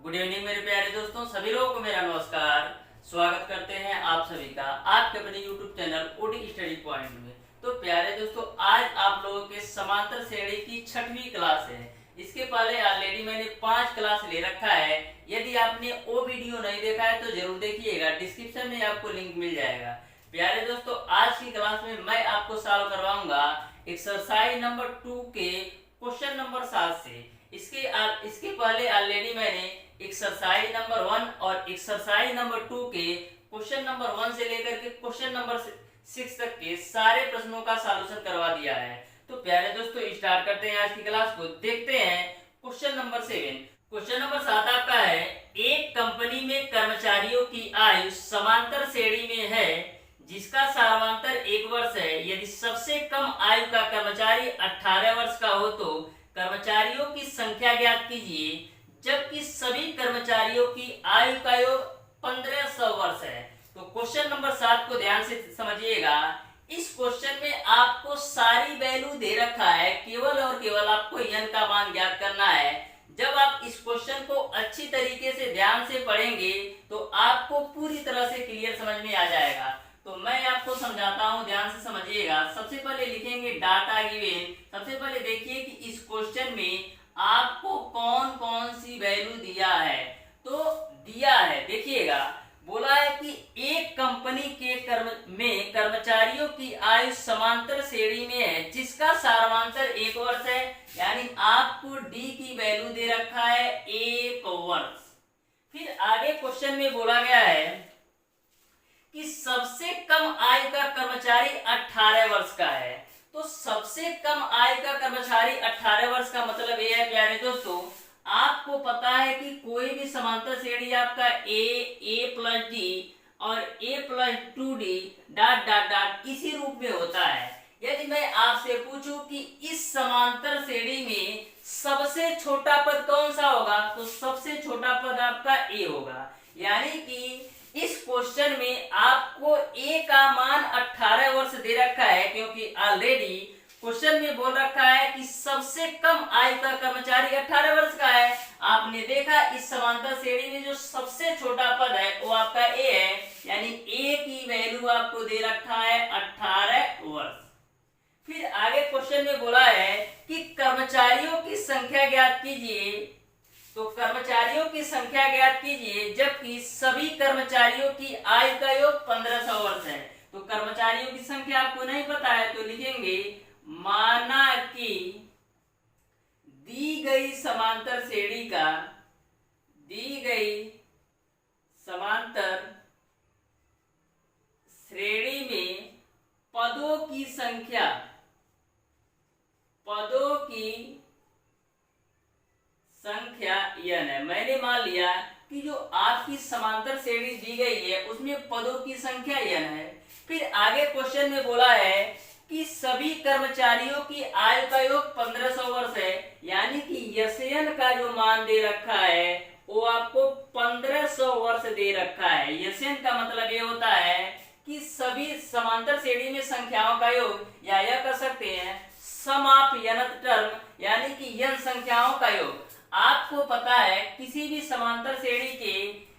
Good evening मेरे प्यारे दोस्तों, सभी लोगों को मेरा नमस्कार। स्वागत करते हैं आप सभी का आपके अपने YouTube channel OD study point में। तो प्यारे दोस्तों, आज आप लोगों के समांतर श्रेणी की 6वीं क्लास है। इसके पहले ऑलरेडी मैंने 5 क्लास ले रखा है। यदि आपने वो वीडियो नहीं देखा है तो जरूर देखिएगा, डिस्क्रिप्शन में आपको लिंक मिल जाएगा। प्यारे दोस्तों, आज की क्लास में मैं आपको सॉल्व करवाऊंगा एक्सरसाइज नंबर 2 के क्वेश्चन नंबर 7 से। इसके पहले ऑलरेडी मैंने एक्सरसाइज नंबर 1 और एक्सरसाइज नंबर 2 के क्वेश्चन नंबर 1 से लेकर के क्वेश्चन नंबर 6 तक के सारे प्रश्नों का सॉल्यूशन करवा दिया है। तो प्यारे दोस्तों, स्टार्ट करते हैं आज की क्लास को। देखते हैं क्वेश्चन नंबर 7। क्वेश्चन नंबर 7 आपका है, एक कंपनी में कर्मचारियों की आयु समांतर श्रेणी में है जिसका सार्वंतर 1 वर्ष है। यदि सबसे कम आयु का कर्मचारी 18 वर्ष का हो तो कर्मचारियों की संख्या ज्ञात कीजिए, जबकि सभी कर्मचारियों की आयु का योग 1500 वर्ष है। तो क्वेश्चन नंबर 7 को ध्यान से समझिएगा। इस क्वेश्चन में आपको सारी वैल्यू दे रखा है, केवल और केवल आपको n का मान ज्ञात करना है। जब आप इस क्वेश्चन को अच्छी तरीके से ध्यान से पढ़ेंगे तो आपको पूरी तरह से क्लियर समझ में आ जाएगा। तो मैं आपको समझाता हूं, ध्यान से समझिएगा। सबसे पहले लिखेंगे डाटा गिवन। सबसे पहले देखिए कि इस क्वेश्चन में आपको कौन कौन सी वैल्यू दिया है। तो दिया है, देखिएगा, बोला है कि एक कंपनी के कर्मचारियों की आयु समांतर श्रेणी में है जिसका सार्वंतर 1 वर्ष है, यानी आपको डी की वैल्यू दे रखा है 1 वर्ष। फिर आगे क्वेश्चन में बोला गया है कि सबसे कम आयु का कर्मचारी 18 वर्ष का है। तो सबसे कम आयु का कर्मचारी 18 वर्ष का मतलब ये है प्यारे दोस्तों, आपको पता है कि कोई भी समांतर श्रेणी आपका a प्लस डी और a plus 2d dot dot dot इसी रूप में होता है। यदि मैं आपसे पूछूं कि इस समांतर श्रेणी में सबसे छोटा पद कौन सा होगा, तो सबसे छोटा पद आपका a होगा। यानी कि इस क्वेश्चन में आपको a का मान 18 वर्ष दे रखा है, क्योंकि ऑलरेडी क्वेश्चन में बोल रखा है कि सबसे कम आयु का कर्मचारी 18 वर्ष का है। आपने देखा इस समांतर श्रेणी में जो सबसे छोटा पद है वो आपका a है, यानी a की वैल्यू आपको दे रखा है 18 वर्ष। फिर आगे क्वेश्चन में बोला है कि कर्मचारियों की संख्या ज्ञात कीजिए। तो कर्मचारियों की संख्या ज्ञात कीजिए, जबकि सभी कर्मचारियों की आयु का योग 1500 वर्ष है। तो कर्मचारियों की संख्या आपको नहीं पता है तो लिखेंगे, माना कि दी गई समांतर श्रेणी में पदों की संख्या n है। मैंने मान लिया कि जो आपकी समांतर श्रेणी दी गई है उसमें पदों की संख्या n है। फिर आगे क्वेश्चन में बोला है कि सभी कर्मचारियों की आयु का योग 1500 वर्ष है, यानी कि यशयन का जो मान दे रखा है वो आपको 1500 वर्ष दे रखा है। यशयन का मतलब ये होता है कि सभी समांतर श्रेणी में संख्याओं का योग, या यह कर सकते हैं सम ऑफ nth टर्म, यानी कि n संख्याओं का योग। आपको पता है किसी भी समांतर श्रेणी के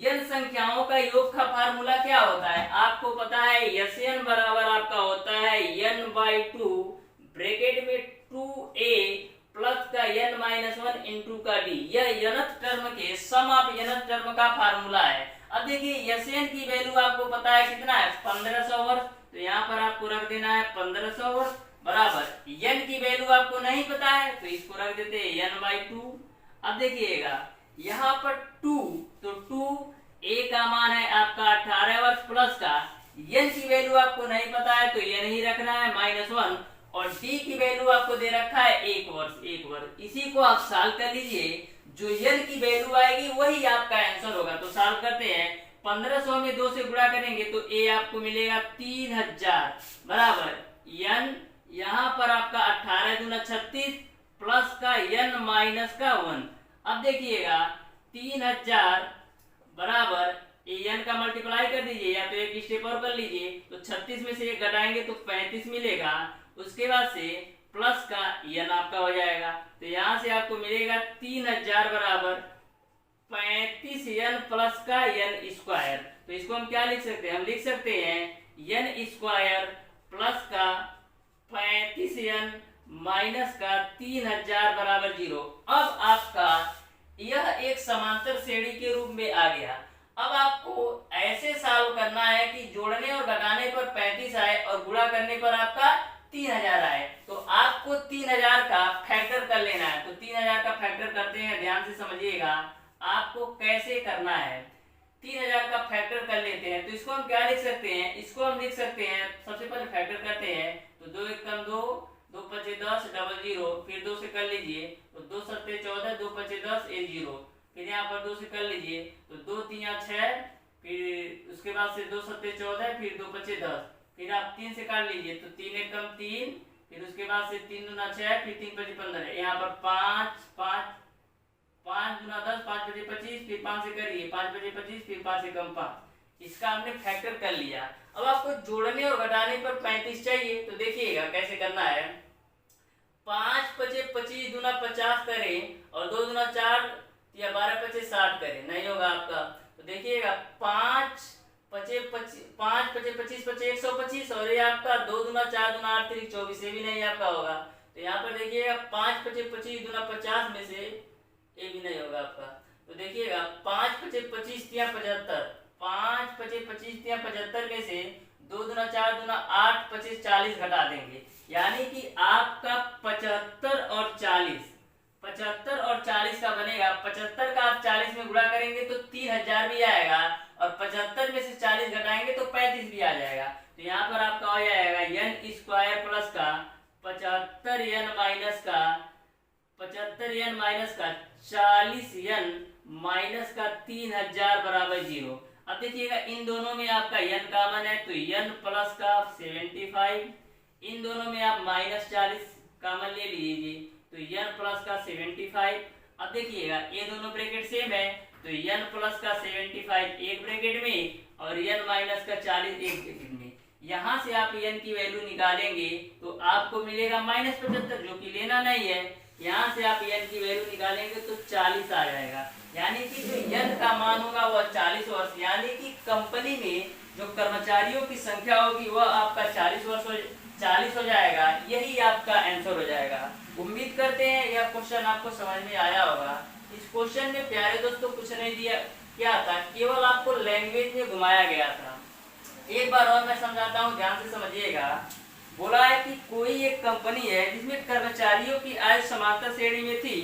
n संख्याओं का योग का फार्मूला क्या होता है, आपको पता है Sn बराबर आपका होता है n/2 ब्रैकेट में 2a प्लस का n-1 इंटू का d। यह nth टर्म के सम ऑफ nth टर्म का फार्मूला है। अब देखिए Sn की वैल्यू आपको पता है कितना है, 1500 वर्ष। तो यहाँ पर आपको रख देना है 1500 वर्ष बराबर n की वैल्यू आपको नहीं पता है तो इसको रख देते हैं n/2। अब देखिएगा यहाँ पर 2, तो 2a का मान है आपका 18 वर्ष प्लस का n की वैल्यू आपको नहीं पता है तो n ही रखना है -1, और d की वैल्यू आपको दे रखा है 1 वर्ष। इसी को आप सॉल्व कर लीजिए, जो n की वैल्यू आएगी वही आपका आंसर होगा। तो सॉल्व करते हैं, 1500 में 2 से गुणा करेंगे तो a आपको मिलेगा 3000 बराबर n, यहाँ पर आपका 18 दूना 36 प्लस का n माइनस का 1। अब देखिएगा 3000 बराबर n का मल्टीप्लाई कर दीजिए, या तो एक स्टेप और कर लीजिए। तो 36 में से 1 घटाएंगे तो 35 मिलेगा। उसके बाद से प्लस का n आपका हो जाएगा। तो यहाँ से आपको मिलेगा 3000 बराबर माइनस का 3000 बराबर 0। अब आपका यह एक समांतर श्रेणी के रूप में आ गया। अब आपको ऐसे सॉल्व करना है कि जोड़ने और घटाने पर 35 आए और गुणा करने पर आपका 3000 आए। तो आपको 3000 का फैक्टर कर लेना है। तो 3000 का फैक्टर करते हैं, ध्यान से समझिएगा आपको कैसे करना है। 3000 का फैक्टर कर लेते हैं। तो इसको हम क्या लिख सकते हैं, इसको हम लिख सकते हैं, सबसे पहले फैक्टर करते हैं। तो 2 1 2, 2 5 10 डबल 0, फिर 2 से कर लीजिए। तो 2 7 14, 2 5 10 1 0, फिर यहाँ पर 2 से कर लीजिए। तो 2 3 6, फिर उसके बाद से 2 7 14, फिर 2 5 10, फिर आप 3 से काट लीजिए। तो 3 1 3, फिर उसके बाद से 3 दूना 6, फिर 3 5 15, यहाँ पर 5 5 5 दूना 10, 5 5 25, फिर 5 से करिए, 5 5 25, फिर 5 से कम 5। इसका हमने फैक्टर कर लिया। अब आपको जोड़ने और घटाने पर 35 चाहिए। तो देखिएगा कैसे करना है। 5 5 25 दूना 50 करें और 2 दूना 4 या 12 5 60 करें, नहीं होगा आपका। तो देखिएगा 5 5 5 25 5 125, और ये आपका 2 दूना 4 दूना 8 3 24, ये भी नहीं आपका होगा। तो यहाँ पर देखिएगा 5 5 25 दूना 50 में से ये भी नहीं होगा आपका। तो देखिएगा 5 5 25 75, 5 5 25 75 में से 2 दूना 4 दूना 8 25 40 घटा देंगे, यानी कि आपका 75 और 40, 75 और 40 का बनेगा। 75 का आप 40 में गुणा करेंगे तो 3000 भी आएगा, और 75 में से 40 घटाएंगे तो 35 भी आ जाएगा। तो यहाँ पर आपका हो जाएगा n स्क्वायर प्लस का 75n माइनस का 75n माइनस का 40n माइनस का 3000 बराबर 0। अब देखिएगा इन दोनों में आपका n कॉमन है, तो n प्लस का 75, इन दोनों में आप माइनस 40 कॉमन ले लीजिए, तो n प्लस का 75। अब देखिएगा ये दोनों ब्रैकेट सेम है, तो n प्लस का 75 एक ब्रैकेट में और n माइनस का 40 एक ब्रैकेट में। यहाँ से आप n की वैल्यू निकालेंगे तो आपको मिलेगा -75, जो कि लेना नहीं है। यहाँ से आप n की वैल्यू निकालेंगे तो 40 आ जाएगा, यानी कि जो n का मान होगा वह 40 वर्ष, यानी कि कंपनी में जो कर्मचारियों की संख्या होगी वह आपका 40 हो जाएगा। यही आपका आंसर हो जाएगा। उम्मीद करते हैं यह क्वेश्चन आपको समझ में आया होगा। इस क्वेश्चन में प्यारे दोस्तों कुछ नहीं दिया क्या था, केवल आपको लैंग्वेज में घुमाया गया था। एक बार और मैं समझाता हूँ, ध्यान से समझिएगा। बोला है कि कोई एक कंपनी है जिसमें कर्मचारियों की आयु समांतर श्रेणी में थी,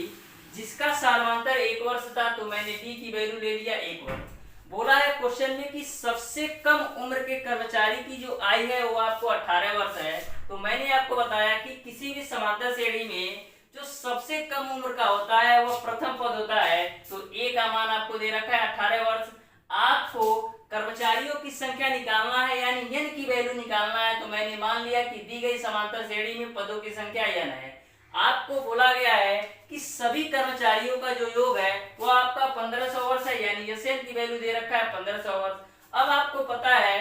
जिसका सालमांतर 1 वर्ष था, तो मैंने डी की वैल्यू ले लिया 1 वर्ष। बोला है क्वेश्चन में कि सबसे कम उम्र के कर्मचारी की जो आयु है वो आपको 18 वर्ष है। तो मैंने आपको बताया कि किसी भी समांतर श्रेणी में जो सबसे कम उम्र का होता है वह प्रथम पद होता है। तो ए का मान आपको दे रखा है 18 वर्ष। आपको कर्मचारियों की संख्या निकालना है, यानी n की वैल्यू निकालना है। तो मैंने मान लिया कि दी गई समांतर श्रेणी में पदों की संख्या n है। आपको बोला गया है कि सभी कर्मचारियों का जो योग है वो आपका 1500 वर्ष है, यानी Sn की वैल्यू दे रखा है 1500 वर्ष। अब आपको पता है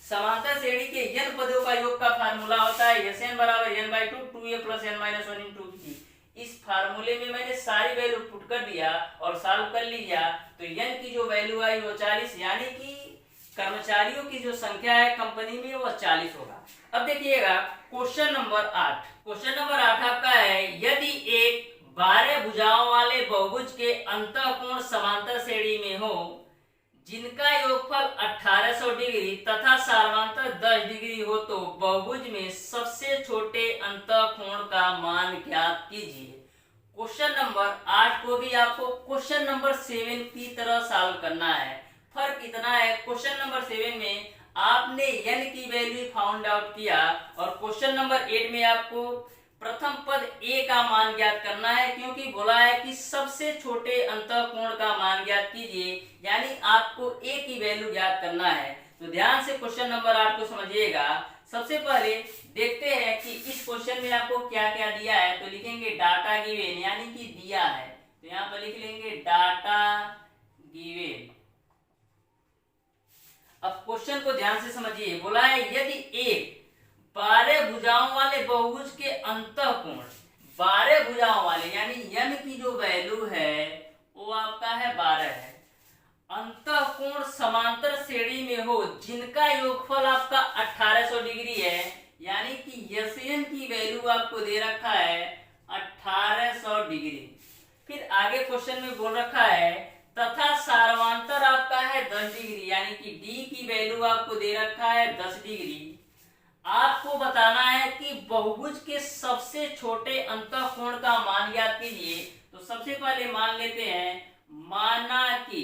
समांतर श्रेणी के n पदों का योग का फार्मूला होता है Sn बराबर n/2 2a + n-1 * 2b। इस फार्मूले में मैंने सारी वैल्यू पुट कर दिया और सॉल्व कर लिया, तो n की जो वैल्यू आई वो 40, यानी कि कर्मचारियों की जो संख्या है कंपनी में वो 40 होगा। अब देखिएगा क्वेश्चन नंबर 8। क्वेश्चन नंबर 8 आपका है, यदि एक 12 भुजाओं वाले बहुभुज के अंतःकोण समांतर श्रेणी में हो, जिनका योगफल 1800 डिग्री तथा सालमांतर 10 डिग्री हो, तो बहुभुज में सबसे छोटे अंतःकोण का मान ज्ञात कीजिए। क्वेश्चन नंबर 8 को भी आपको क्वेश्चन नंबर 7 की तरह सॉल्व करना है। फर्क इतना है, क्वेश्चन नंबर 7 में आपने n की वैल्यू फाउंड आउट किया, और क्वेश्चन नंबर 8 में आपको प्रथम पद a का मान ज्ञात करना है, क्योंकि बोला है कि सबसे छोटे अंतःकोण का मान ज्ञात कीजिए, यानी आपको a की वैल्यू ज्ञात करना है। तो ध्यान से क्वेश्चन नंबर 8 को समझिएगा। सबसे पहले देखते हैं कि इस क्वेश्चन में आपको क्या क्या दिया है। तो लिखेंगे डाटा गिवन, यानी कि दिया है, तो यहाँ पर लिख लेंगे डाटा गिवन। अब क्वेश्चन को ध्यान से समझिए। बोला है यदि एक 12 भुजाओं वाले बहुभुज के अंतःकोण, 12 भुजाओं वाले, यानी n की जो वैल्यू है वो आपका है 12 है, अंतःकोण समांतर श्रेणी में हो, जिनका योगफल आपका 1800 डिग्री है, यानी कि Sn की वैल्यू आपको दे रखा डिग्री। फिर आगे क्वेश्चन में बोल रखा है तथा सार्वांतर आपका है 10 डिग्री, यानी कि डी की वैल्यू आपको दे रखा है 10 डिग्री। आपको बताना है कि बहुभुज के सबसे छोटे अंतःकोण का मान ज्ञात कीजिए। तो सबसे पहले मान लेते हैं, माना कि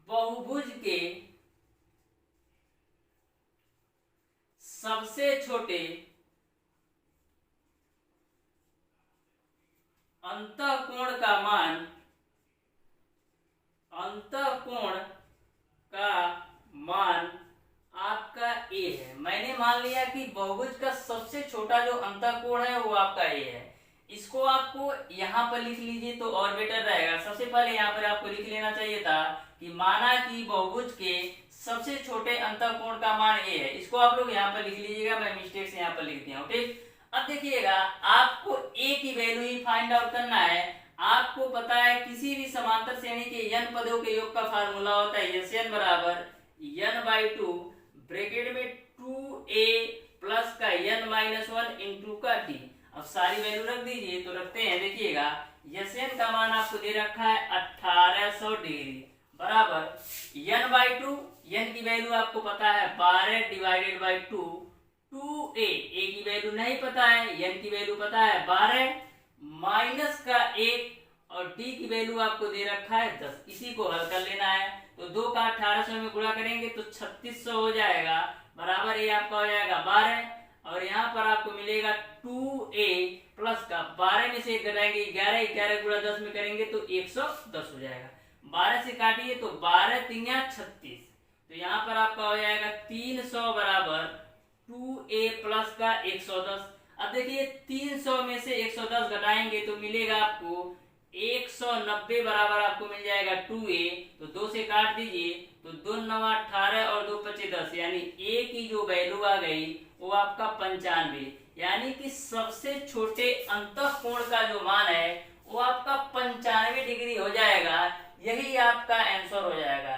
बहुभुज के सबसे छोटे अंतःकोण का मान, अंतःकोण का मान आपका ए है। मैंने मान लिया कि बहुभुज का सबसे छोटा जो अंतःकोण है वो आपका ए है। इसको आपको यहाँ पर लिख लीजिए तो और बेटर रहेगा। सबसे पहले यहाँ पर आपको लिख लेना चाहिए था कि माना कि बहुभुज के सबसे छोटे अंतःकोण का मान ए है। इसको आप लोग यहाँ पर लिख लीजिएगा, मैं मिस्टेक से यहाँ पर लिख दिया हूँ, ठीक। अब देखिएगा, आपको ए की वैल्यू ही फाइंड आउट करना है। आपको पता है किसी भी समांतर श्रेणी के n पदों के योग का फार्मूला होता है Sn बराबर n/2 ब्रैकेट में 2a प्लस का n-1 इंटू का t। अब सारी वैल्यू रख दीजिए, तो रखते हैं। देखिएगा, Sn का मान आपको दे रखा है 1800 डिग्री बराबर n/2, n की वैल्यू आपको पता है 12 डिवाइडेड बाई 2, 2a, a की वैल्यू नहीं पता है, n की वैल्यू पता है 12 माइनस का 1 और d की वैल्यू आपको दे रखा है 10। इसी को हल कर लेना है। तो 2 का 1800 में गुणा करेंगे तो 3600 हो जाएगा बराबर ये आपका हो जाएगा 12 और यहाँ पर आपको मिलेगा 2a प्लस का 12 में से 1 घटाएंगे 11, 11 गुणा 10 में करेंगे तो 110 हो जाएगा। 12 से काटिए तो 12 3 36, तो यहाँ पर आपका हो जाएगा 300 बराबर 2a प्लस का 110। अब देखिए 300 में से 110 घटाएंगे तो मिलेगा आपको 190 बराबर आपको मिल जाएगा 2a। तो 2 से काट दीजिए तो 2 9 18 और 2 5 10, यानी a की जो वैल्यू आ गई वो आपका 95, यानी कि सबसे छोटे अंतःकोण का जो मान है वो आपका 95 डिग्री हो जाएगा। यही आपका आंसर हो जाएगा।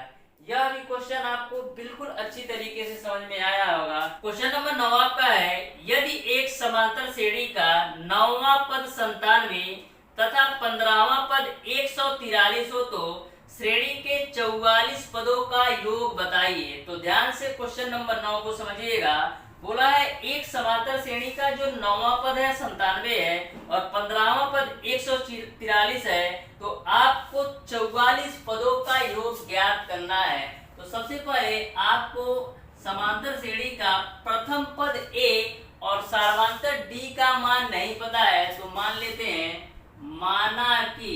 यह भी क्वेश्चन आपको बिल्कुल अच्छी तरीके से समझ में आया होगा। क्वेश्चन नंबर 9 आपका है, यदि एक समांतर श्रेणी का 9वां पद 97 तथा 15वां पद 143 हो तो श्रेणी के 44 पदों का योग बताइए। तो ध्यान से क्वेश्चन नंबर 9 को समझिएगा। बोला है एक समांतर श्रेणी का जो 9वां पद है 97 है और 15वां पद 143 है, तो आपको 44 पदों का योग ज्ञात करना है। तो सबसे पहले आपको समांतर श्रेणी का प्रथम पद a और सार्वंतर d का मान नहीं पता है, तो मान लेते हैं, माना कि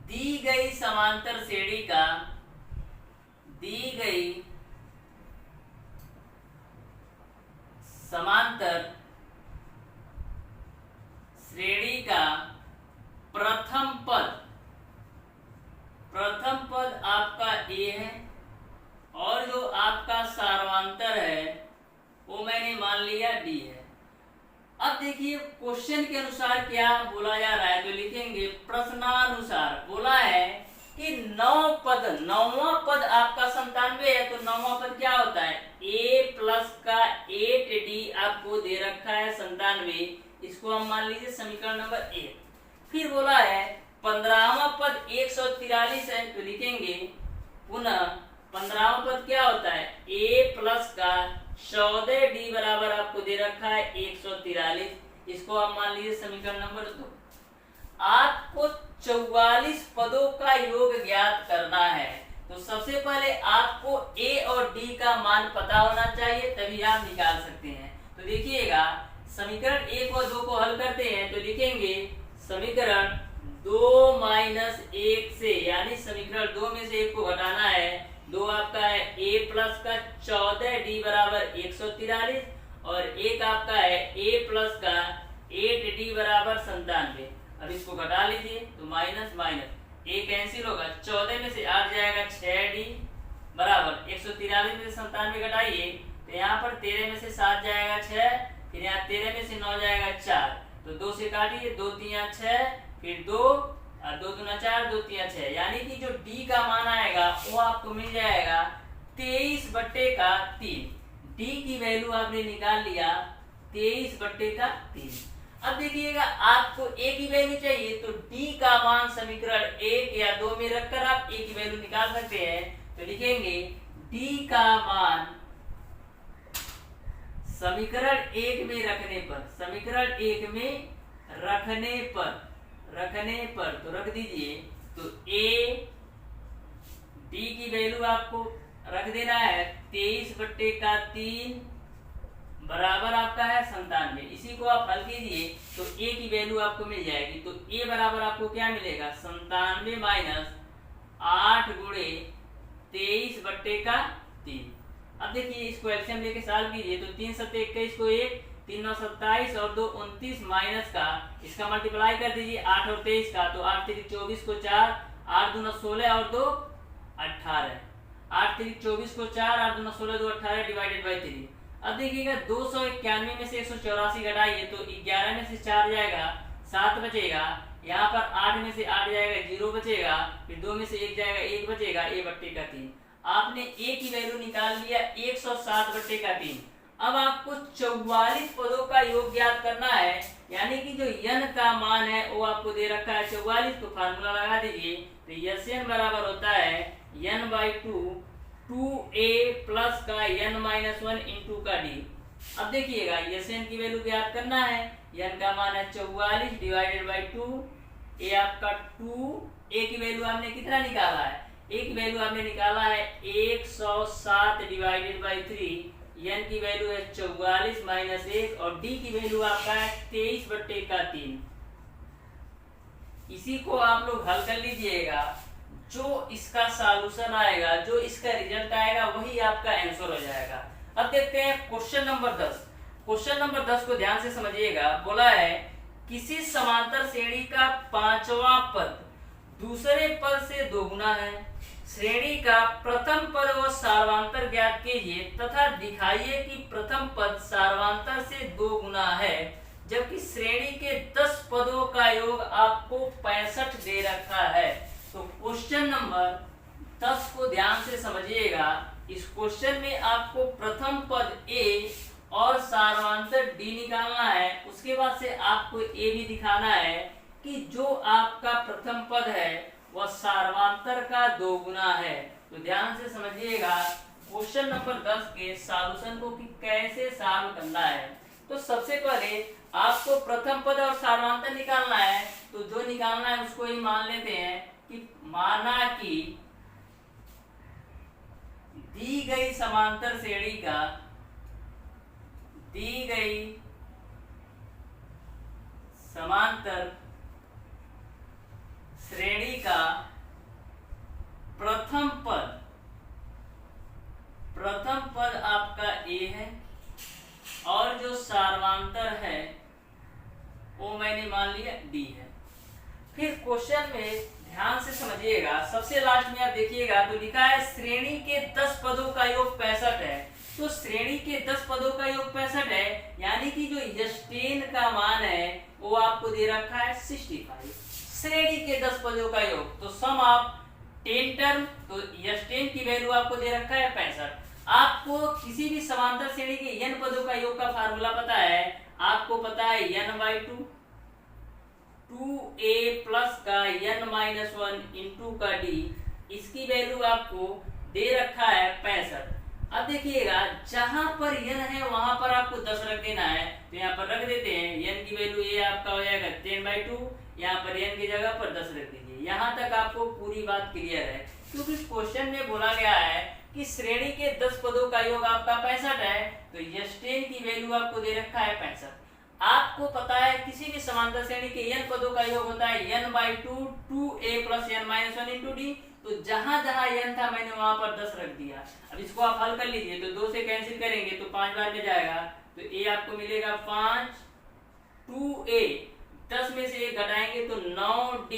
दी गई समांतर श्रेणी का, दी गई समांतर श्रेणी का प्रथम पद आपका a है और जो आपका सार्वंतर है वो मैंने मान लिया d है। अब देखिए क्वेश्चन के अनुसार क्या बोला जा रहा है, तो लिखेंगे प्रश्नानुसार। बोला है कि 9वां पद आपका 97 है, तो 9वां पद क्या होता है, a प्लस का 8d आपको दे रखा है 97, इसको हम मान लीजिए समीकरण नंबर 1। फिर बोला है 15वां पद 143 है, तो लिखेंगे पुनः 15वां पद क्या होता है, a प्लस का 14d बराबर आपको दे रखा है 143, इसको आप मान लीजिए समीकरण नंबर 2। आपको 44 पदों का योग ज्ञात करना है। तो सबसे पहले आपको a और d का मान पता होना चाहिए, तभी आप निकाल सकते हैं। तो देखिएगा समीकरण 1 और 2 को हल करते हैं, तो लिखेंगे समीकरण 2 माइनस 1 से, यानी समीकरण 2 में से 1 को घटाना है। 2 आपका है a प्लस का 14d बराबर 143 और 1 आपका है a प्लस का 8d बराबर 97। अब इसको घटा लीजिए तो माइनस माइनस a कैंसिल होगा, 14 में से 8 जाएगा 6d बराबर 143 में से 97 घटाइए तो यहाँ पर 13 में से 7 जाएगा 6, फिर यहाँ 13 में से 9 जाएगा 4, तो 2 से काटिए 2 3 6, फिर 2 और 2 दूना 4, 2 3 6, यानी कि जो d का मान आएगा वो आपको मिल जाएगा 23/3। d की वैल्यू आपने निकाल लिया 23/3। अब देखिएगा आपको ए की वैल्यू चाहिए, तो डी का मान समीकरण 1 या 2 में रखकर आप ए की वैल्यू निकाल सकते हैं। तो लिखेंगे डी का मान समीकरण 1 में रखने पर, समीकरण 1 में रखने पर तो रख दीजिए। तो ए डी की वैल्यू आपको रख देना है 23/3 बराबर आपका है 97। इसी को आप हल कीजिए तो ए की वैल्यू आपको मिल जाएगी। तो ए बराबर आपको क्या मिलेगा, 97 माइनस 8 गुणे 23/3। अब देखिए इसको एलसीएम लेके सॉल्व कीजिए। तो 3 7 21 को 1, 3 9 27 और 2 29 माइनस का इसका मल्टीप्लाई कर दीजिए 8 और 23 का। तो 8 3 24 को 4, 8 2 16 और 2 18, 8 3 24 को 4, 8 2 16 2 18 डिवाइडेड बाई 3। अब देखिएगा 291 में से 184 घटाइए तो 11 में से 4 जाएगा 7 बचेगा। यहाँ पर 8 में से 8 जाएगा 0 बचेगा, फिर 2 में से 1 जाएगा 1 बचेगा, a/3। आपने a की वैल्यू निकाल लिया 107/3। अब आपको 44 पदों का योग ज्ञात करना है, यानी कि जो n का मान है वो आपको दे रखा है 44। तो फार्मूला लगा दीजिए। तो Sn बराबर होता है n/2 2a प्लस का n-1 इंटू का d। अब देखिएगा Sn की वैल्यू ज्ञात करना है, n का मान है 44 डिवाइडेड बाई 2, a आपका 2, a की वैल्यू आपने कितना निकाला है, a की वैल्यू आपने निकाला है 107 डिवाइडेड बाई 3, n की वैल्यू है 44 माइनस 1 और d की वैल्यू आपका है 23/3। इसी को आप लोग हल कर लीजिएगा। जो इसका सॉल्यूशन आएगा, जो इसका रिजल्ट आएगा वही आपका आंसर हो जाएगा। अब देखते हैं क्वेश्चन नंबर 10। क्वेश्चन नंबर 10 को ध्यान से समझिएगा। बोला है किसी समांतर श्रेणी का 5वां पद दूसरे पद से दोगुना है। श्रेणी का प्रथम पद व सार्वंतर ज्ञात कीजिए तथा दिखाइए कि प्रथम पद सार्वंतर से 2 गुना है, जबकि श्रेणी के 10 पदों का योग आपको 65 दे रखा है। तो क्वेश्चन नंबर 10 को ध्यान से समझिएगा। इस क्वेश्चन में आपको प्रथम पद a और सार्वंतर d निकालना है। उसके बाद से आपको a भी दिखाना है कि जो आपका प्रथम पद है वह सार्वंतर का 2 गुना है। तो ध्यान से समझिएगा क्वेश्चन नंबर 10 के सॉल्यूशन को कि कैसे सॉल्व करना है। तो सबसे पहले आपको प्रथम पद और सार्वंतर निकालना है। तो जो निकालना है उसको ही मान लेते हैं कि माना कि दी गई समांतर श्रेणी का, दी गई समांतर श्रेणी का प्रथम पद आपका a है और जो सार्वंतर है वो मैंने मान लिया d है। फिर क्वेश्चन में ध्यान से समझिएगा, सबसे लास्ट में आप देखिएगा तो लिखा है श्रेणी के 10 पदों का योग 65 है। तो श्रेणी के 10 पदों का योग 65 है, यानी कि जो यस्टेन का मान है वो आपको दे रखा है 65। श्रेणी के 10 पदों का योग, तो सम ऑफ 10 टर्म, तो यस्टेन की वैल्यू आपको दे रखा है 65। आपको किसी भी समांतर श्रेणी के n पदों का योग का फार्मूला पता है, आपको पता है n/2 2a प्लस का n-1 इंटू का d। इसकी वैल्यू आपको दे रखा है 65। अब देखिएगा जहां पर n है वहां पर आपको 10 रख देना है। तो यहाँ पर रख देते हैं, n की वैल्यू a आपका हो जाएगा 10/2, यहाँ पर n की जगह पर 10 रख दीजिए। यहाँ तक आपको पूरी बात क्लियर है, क्योंकि क्वेश्चन में बोला गया है कि श्रेणी के 10 पदों का योग आपका 65 है। तो यस्टेन की वैल्यू आपको दे रखा है 65। आपको पता है किसी भी समांतर श्रेणी के n पदों का योग होता है n/2 2a plus n-1 into d। तो जहां जहां n था मैंने वहां पर 10 रख दिया। अब इसको आप हल कर लीजिए। तो 2 से कैंसिल करेंगे तो 5 बार में जाएगा, तो a आपको मिलेगा 5, 2a 10 में से 1 घटाएंगे तो 9d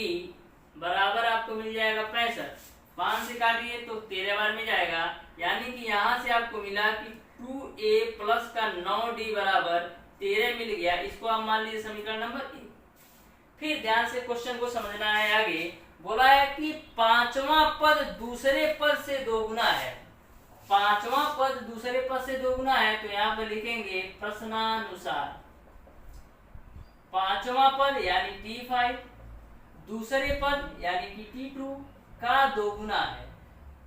बराबर आपको मिल जाएगा 65। 5 से काटिए तो 13 बार में जाएगा, यानी कि यहाँ से आपको मिला कि 2a प्लस का 9d बराबर 13 मिल गया। इसको आप मान लीजिए समीकरण नंबर 1। फिर ध्यान से क्वेश्चन को समझना है। आगे बोला है कि 5वां पद दूसरे पद से 2 गुना है। 5वां पद दूसरे पद से 2 गुना है, तो यहाँ पर लिखेंगे प्रश्नानुसार पांचवा पद यानी T5 दूसरे पद यानी कि T2 का दोगुना है।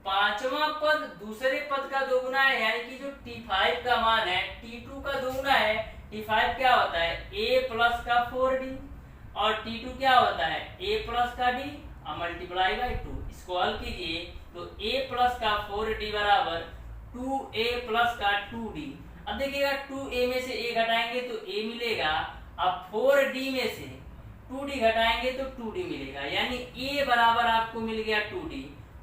पांचवा पद दूसरे पद का दोगुना है यानी कि जो T5 का मान है T2 का दोगुना है। T5 क्या होता है A प्लस का 4D और T2 क्या होता है A प्लस का D और मल्टीप्लाई बाई 2। इसको हल कीजिए तो A प्लस का 4D बराबर 2A प्लस का 2D। अब देखिएगा 2A में से A घटाएंगे तो A मिलेगा, अब 4D में से 2D घटाएंगे तो 2D मिलेगा, यानी A बराबर आपको मिल गया 2D।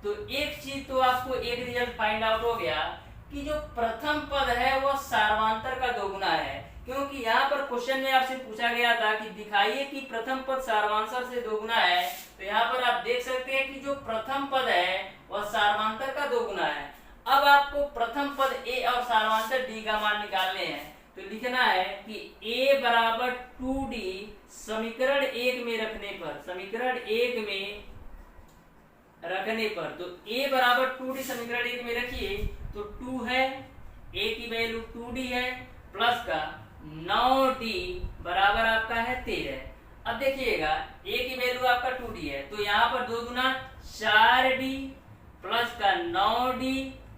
तो एक चीज तो आपको एक रिजल्ट फाइंड आउट हो गया कि जो प्रथम पद है वो सार्वंतर का दोगुना है, क्योंकि यहाँ पर क्वेश्चन में आपसे पूछा गया था कि दिखाइए कि प्रथम पद सार्वंतर से दोगुना है। तो यहाँ पर आप देख सकते हैं कि जो प्रथम पद है वह सार्वंतर का दोगुना है। अब आपको प्रथम पद A और सार्वंतर D का मान निकालने हैं, तो लिखना है कि A बराबर 2D समीकरण 1 में रखने पर, समीकरण 1 में रखने पर, तो A बराबर 2D समीकरण 1 में रखिए तो 2 है, A की वैल्यू 2D है, प्लस का 9D बराबर आपका है 13। अब देखिएगा A की वैल्यू आपका 2D है, तो यहाँ पर 2 गुना 4D प्लस का 9D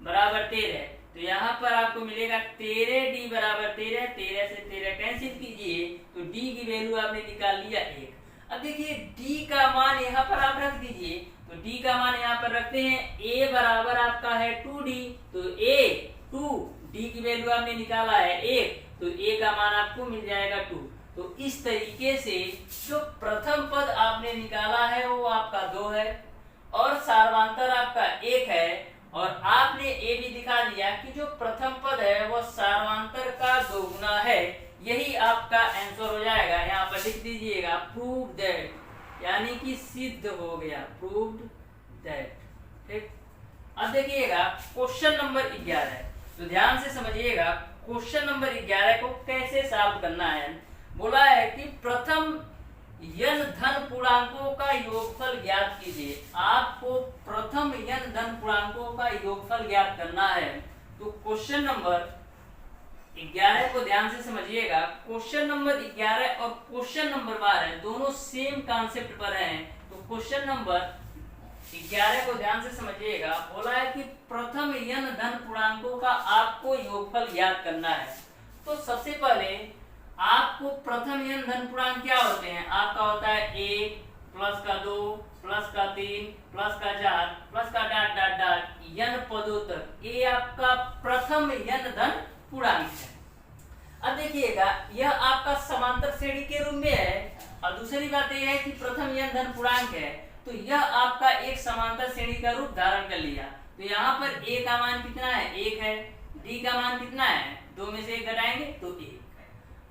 बराबर 13, तो यहाँ पर आपको मिलेगा 13D बराबर 13। 13 से 13 कैंसिल कीजिए तो D की वैल्यू आपने निकाल लिया 1। अब देखिए D का मान यहाँ पर आप रख दीजिए, तो D का मान यहाँ पर रखते हैं। A बराबर आपका है 2D, तो A 2, D की वैल्यू आपने निकाला है 1, तो A का मान आपको मिल जाएगा 2। तो इस तरीके से जो प्रथम पद आपने निकाला है वो आपका 2 है और सार्वंतर आपका 1 है, और आपने ये भी दिखा दिया कि जो प्रथम पद है वो सार्वंतर का दोगुना है। यही आपका आंसर हो जाएगा। यहाँ पर लिख दीजिएगा प्रूव दैट, यानी कि सिद्ध हो गया, प्रूव्ड दैट। ठीक, अब देखिएगा क्वेश्चन नंबर 11, तो ध्यान से समझिएगा क्वेश्चन नंबर 11 को कैसे सॉल्व करना है। बोला है कि प्रथम n धन पूर्णांकों का योगफल ज्ञात कीजिए। आपको प्रथम n धन पूर्णांकों का योगफल ज्ञात करना है। तो क्वेश्चन नंबर 11 को ध्यान से समझिएगा। क्वेश्चन नंबर 11 और क्वेश्चन नंबर 12 दोनों सेम कॉन्सेप्ट पर हैं। तो क्वेश्चन नंबर 11 को ध्यान से समझिएगा। बोला है कि प्रथम n धन पूर्णांकों का आपको योगफल ज्ञात करना है। तो सबसे पहले आपको प्रथम n धन पूर्णांक क्या होते हैं, आपका होता है 1 प्लस का 2 प्लस का 3 प्लस का 4 प्लस का डॉट डॉट डॉट n पदों तक, ये आपका प्रथम n धन पूर्णांक है। अब देखिएगा यह आपका समांतर श्रेणी के रूप में है, और दूसरी बात यह है कि प्रथम n धन पूर्णांक है, तो यह आपका एक समांतर श्रेणी का रूप धारण कर लिया। तो यहाँ पर A का मान कितना है, 1 है, D का मान कितना है, 2 में से 1 घटाएंगे तो 1।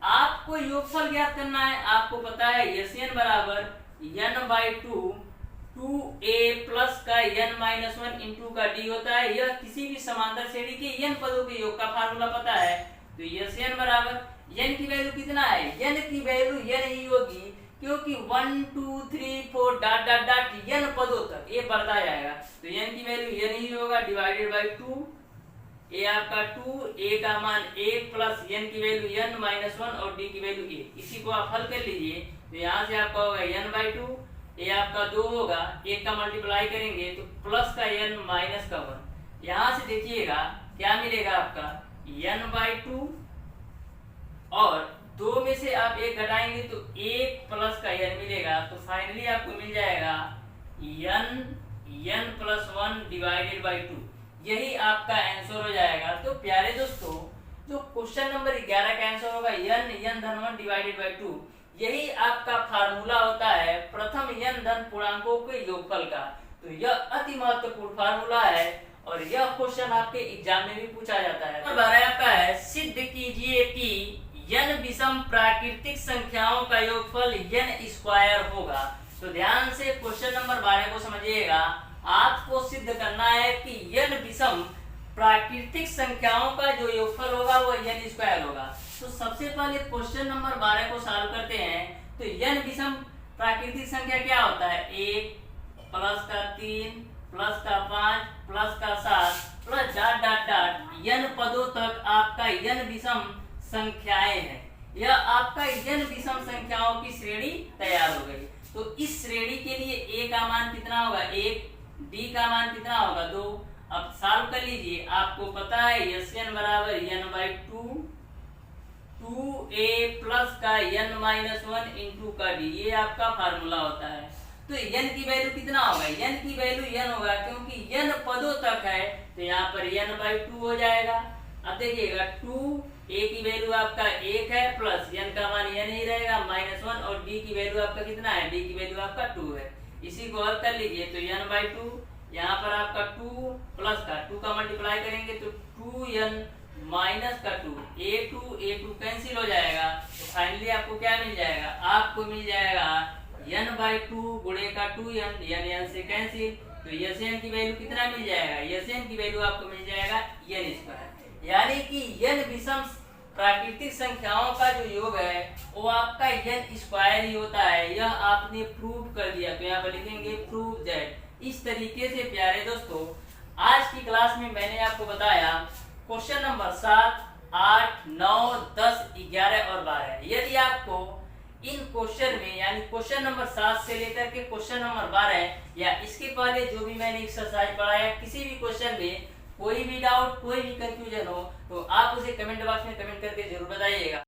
आपको योगफल ज्ञात करना है। आपको पता है Sn बराबर n/2 2a प्लस का n-1 इंटू का d होता है। यह किसी भी समांतर श्रेणी के n पदों के योग का फार्मूला पता है। तो Sn बराबर n की वैल्यू कितना है, n की वैल्यू n ही होगी, क्योंकि 1 2 3 4 डॉट डॉट डॉट n पदों तक ये बढ़ता जाएगा। तो n की वैल्यू n ही होगा डिवाइडेड बाई 2। A आपका 2, A का मान 1 प्लस n की वैल्यू n-1 और d की वैल्यू 1। इसी को आप हल कर लीजिए, तो यहाँ से आपका होगा n/2, A आपका 2 होगा, 1 का मल्टीप्लाई करेंगे तो प्लस का n माइनस का 1। यहाँ से देखिएगा क्या मिलेगा आपका n/2, और 2 में से आप 1 घटाएंगे तो 1 प्लस का n मिलेगा। तो फाइनली आपको मिल जाएगा n+1 डिवाइडेड बाई 2। यही आपका आंसर हो जाएगा। तो प्यारे दोस्तों, जो क्वेश्चन नंबर 11 का आंसर होगा n-1 डिवाइडेड बाई 2, यही आपका फार्मूला होता है प्रथम n धन पूर्णांकों के योगफल का। तो यह अति महत्वपूर्ण फार्मूला है और यह क्वेश्चन आपके एग्जाम में भी पूछा जाता है। नंबर 12 आपका है सिद्ध कीजिए कि n विषम प्राकृतिक संख्याओं का योगफल n स्क्वायर होगा। तो ध्यान से क्वेश्चन नंबर 12 को समझिएगा। आपको सिद्ध करना है कि n विषम प्राकृतिक संख्याओं का जो योगफल होगा वो n स्क्वायर होगा। तो सबसे पहले क्वेश्चन नंबर 12 को सॉल्व करते हैं। तो n विषम प्राकृतिक संख्या क्या होता है, 1 प्लस का 3 प्लस का 5 प्लस का 7 plus dot dot dot n पदों तक आपका n विषम संख्याएं हैं। यह आपका n विषम संख्याओं संख्याओं की श्रेणी तैयार हो गई। तो इस श्रेणी के लिए a का मान कितना होगा 1, d का मान कितना होगा 2। अब सॉल्व कर लीजिए, आपको पता है Sn बराबर n/2, 2a प्लस का n-1 इंटू का d, ये आपका फार्मूला होता है। तो n की वैल्यू कितना होगा, n की वैल्यू n होगा, क्योंकि n पदों तक है तो यहाँ पर n/2 हो जाएगा। अब देखिएगा 2a की वैल्यू आपका 1 है, प्लस n का मान n ही रहेगा -1, और d की वैल्यू आपका कितना है, d की वैल्यू आपका 2 है। इसी को हल कर लीजिए तो n/2, यहाँ पर आपका 2 प्लस का 2 का मल्टीप्लाई करेंगे तो 2n माइनस का 2, a2 कैंसिल हो जाएगा। तो फाइनली आपको क्या मिल जाएगा, आपको मिल जाएगा n/2 गुणे का 2n, n से कैंसिल, तो Sn की वैल्यू कितना मिल जाएगा, Sn की वैल्यू आपको मिल जाएगा n²। यानी कि n विषम प्राकृतिक संख्याओं का जो योग है वो आपका n² ही होता है। यह आपने प्रूव कर दिया, तो यहाँ पर लिखेंगे प्रूव दैट। इस तरीके से प्यारे दोस्तों आज की क्लास में मैंने आपको बताया क्वेश्चन नंबर 7, 8, 9, 10, 11 और 12। यदि आपको इन क्वेश्चन में यानी क्वेश्चन नंबर 7 से लेकर के क्वेश्चन नंबर 12 या इसके पहले जो भी मैंने एक्सरसाइज पढ़ाया, किसी भी क्वेश्चन में कोई भी डाउट, कोई भी कंफ्यूजन हो तो आप उसे कमेंट बॉक्स में कमेंट करके जरूर बताइएगा।